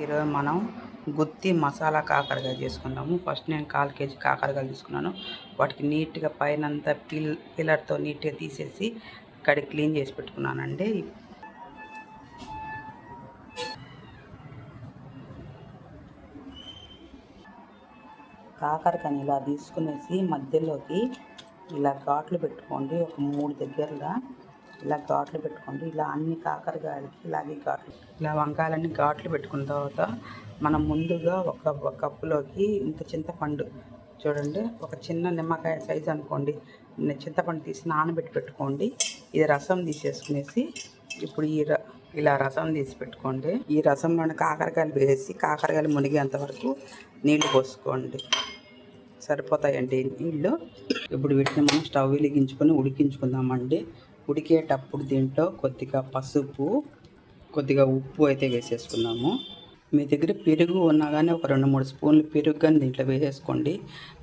ఈరోజు మనం గుత్తి మసాలా కాకరకాయ చేసుకుందాము. ఫస్ట్ నేను 1/4 kg కాకరకాయలు తీసుకున్నాను. వాటికి నీట్గా పైనంతా పిల్లర్తో నీట్గా తీసేసి కడిగి క్లీన్ చేసి పెట్టుకున్నానండి. కాకరకాయని ఇలా తీసుకునేసి మధ్యలోకి ఇలా ఘాట్లు పెట్టుకోండి. ఒక 3 దగ్గరగా ఇలా ఘాట్లు పెట్టుకోండి. ఇలా అన్ని కాకరకాయలకి ఇలాగే ఘాట్లు, ఇలా వంకాయలన్నీ ఘాట్లు పెట్టుకున్న తర్వాత మనం ముందుగా ఒక కప్పులోకి ఇంత చింతపండు చూడండి, ఒక చిన్న నిమ్మకాయ సైజు అనుకోండి, చింతపండు తీసి నానబెట్టి పెట్టుకోండి. ఇది రసం తీసేసుకునేసి ఇప్పుడు ఇలా రసం తీసి పెట్టుకోండి. ఈ రసంలోని కాకరకాయలు వేసి కాకరకాయలు మునిగేంత వరకు నీళ్లు పోసుకోండి. సరిపోతాయండి నీళ్ళు. ఇప్పుడు వీటిని మనం స్టవ్ వెలిగించుకొని ఉడికించుకుందామండి. ఉడికేటప్పుడు దీంట్లో కొద్దిగా పసుపు, కొద్దిగా ఉప్పు అయితే వేసేసుకుందాము. మీ దగ్గర పెరుగు ఉన్నా కానీ ఒక 2-3 స్పూన్లు పెరుగు కానీ దీంట్లో వేసేసుకోండి.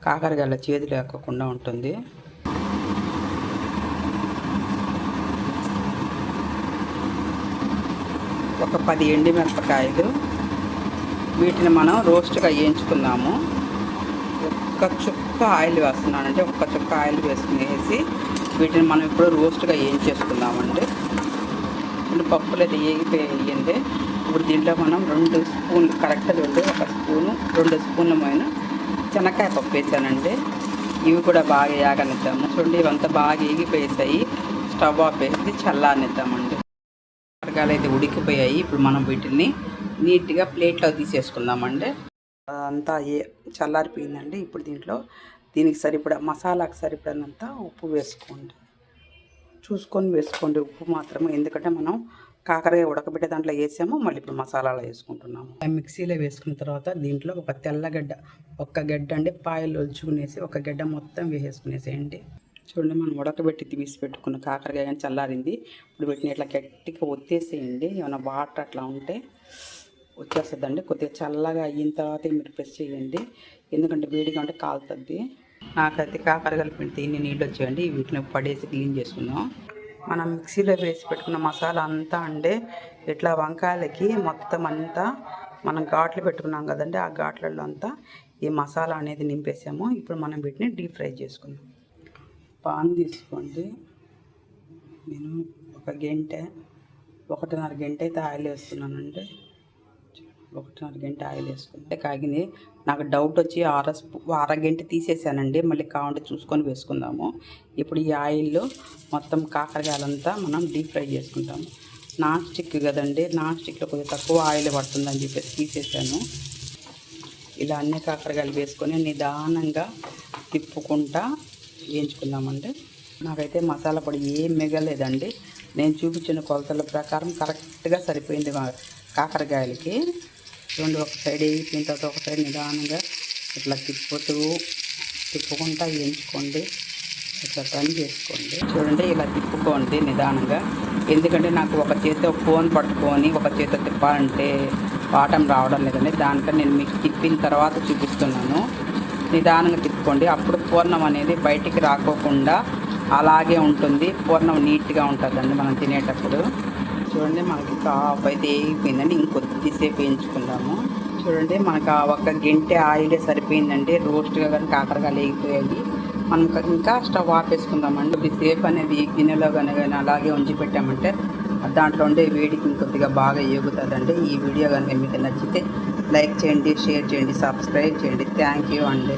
కాకరకాయల చేదు లేకుండా ఉంటుంది. ఒక 10 ఎండుమిరపకాయలు, వీటిని మనం రోస్ట్గా వేయించుకుందాము. ఒక్క చుక్క ఆయిల్ వేస్తున్నానంటే ఒక్క చుక్క ఆయిల్ వేసుకునేసి వీటిని మనం ఇప్పుడు రోస్ట్గా వేయించేసుకుందామండి. ఇప్పుడు పప్పులు అయితే వేగిపోయింది. ఇప్పుడు దీంట్లో మనం 2 స్పూన్లు కరెక్ట్గా ఒక స్పూను 2 స్పూన్ల పైన శనక్కాయ పప్పు వేసానండి. ఇవి కూడా బాగా వేగనిద్దాము. చూడండి, ఇవంతా బాగా వేగిపోయేసాయి. స్టవ్ ఆఫ్ వేసి చల్లారనిద్దామండి. కాకరకాయలు అయితే ఉడికిపోయాయి. ఇప్పుడు మనం వీటిని నీట్గా ప్లేట్లో తీసేసుకుందామండి. అంతా చల్లారిపోయిందండి. ఇప్పుడు దీనికి సరిపడా మసాలాకు సరిపడినంత ఉప్పు వేసుకోండి. చూసుకొని వేసుకోండి ఉప్పు మాత్రమే, ఎందుకంటే మనం కాకరకాయ ఉడకబెట్టే దాంట్లో వేసాము. మళ్ళీ ఇప్పుడు మసాలాలో వేసుకుంటున్నాము. మిక్సీలో వేసుకున్న తర్వాత దీంట్లో ఒక తెల్లగడ్డ, ఒక్క గడ్డ అండి పాయలు ఒలుచుకునేసి ఒక గడ్డ మొత్తం వేసేసుకునేసేయండి. చూడండి, మనం ఉడకబెట్టి తీసి పెట్టుకున్న కాకరకాయ కానీ చల్లారింది. ఇప్పుడు వీటిని ఇట్లా గట్టిగా ఒత్తేసేయండి. ఏమైనా వాటర్ అట్లా ఉంటే వచ్చేస్తుందండి. కొద్దిగా చల్లగా అయిన తర్వాత మీరు ప్రెస్ చేయండి, ఎందుకంటే వేడిగా ఉంటే కాలుతుంది. నాకైతే కాకరకాయలు పిండి ఇన్ని నీళ్ళు వచ్చేయండి. వీటిని పడేసి క్లీన్ చేసుకుందాం. మనం మిక్సీలో వేసి పెట్టుకున్న మసాలా అంతా అండి ఇట్లా వంకాయలకి మొత్తం అంతా మనం ఘాట్లు పెట్టుకున్నాం కదండి, ఆ ఘాట్లలో అంతా ఈ మసాలా అనేది నింపేసాము. ఇప్పుడు మనం వీటిని డీప్ ఫ్రై చేసుకుందాం. పాన్ తీసుకోండి. నేను 1 గంట 1.5 గంట అయితే ఆయిల్ వేస్తున్నానండి. 1.5 గంట ఆయిల్ వేసుకుంటే కాగింది. నాకు డౌట్ వచ్చి అరగంట తీసేసానండి. మళ్ళీ కావాలంటే చూసుకొని వేసుకుందాము. ఇప్పుడు ఈ ఆయిల్లో మొత్తం కాకరకాయలంతా మనం డీప్ ఫ్రై చేసుకుంటాము. నాన్ స్టిక్ కదండి, నాన్ స్టిక్లో కొద్దిగా తక్కువ ఆయిల్ పడుతుందని చెప్పేసి తీసేసాను. ఇలా అన్ని కాకరకాయలు వేసుకొని నిదానంగా తిప్పుకుంటా వేయించుకుందామండి. నాకైతే మసాలా పొడి ఏం మిగలేదండి. నేను చూపించిన కొలతల ప్రకారం కరెక్ట్గా సరిపోయింది కాకరకాయలకి. రెండు ఒక సైడ్ వేయిన తర్వాత ఒక సైడ్ నిదానంగా ఇట్లా తిప్పుకుంటా వేయించుకోండి. ఇట్లా టర్న్ చేసుకోండి. చూడండి, ఇలా తిప్పుకోండి నిదానంగా, ఎందుకంటే నాకు ఒక చేతితో ఫోన్ పట్టుకొని ఒక చేతితో తిప్పాలంటే పాఠం రావడం లేదండి. దానికని నేను మీకు తిప్పిన తర్వాత చూపిస్తున్నాను. నిదానంగా తిప్పుకోండి. అప్పుడు పూర్ణం అనేది బయటికి రాకోకుండా అలాగే ఉంటుంది. పూర్ణం నీట్గా ఉంటుందండి మనం తినేటప్పుడు. చూడండి, మనకి హాఫ్ అయితే వేగిపోయిందండి. ఇంకొద్దిసేపు వేయించుకుందాము. చూడండి, మనకు 1 గంట ఆయిలే సరిపోయిందండి. రోస్ట్గా కానీ కాకరకాయలు వేగిపోయాయి. మనం ఇంకా స్టవ్ ఆపేసుకుందామండి. కొద్దిసేపు అనేది గిన్నెలో కానీ అలాగే ఉంచి పెట్టామంటే దాంట్లో ఉండే వేడికి ఇంకొద్దిగా బాగా వేగుతుందండి. ఈ వీడియో కనుక మీకు నచ్చితే లైక్ చేయండి, షేర్ చేయండి, సబ్స్క్రైబ్ చేయండి. థ్యాంక్ యూ అండి.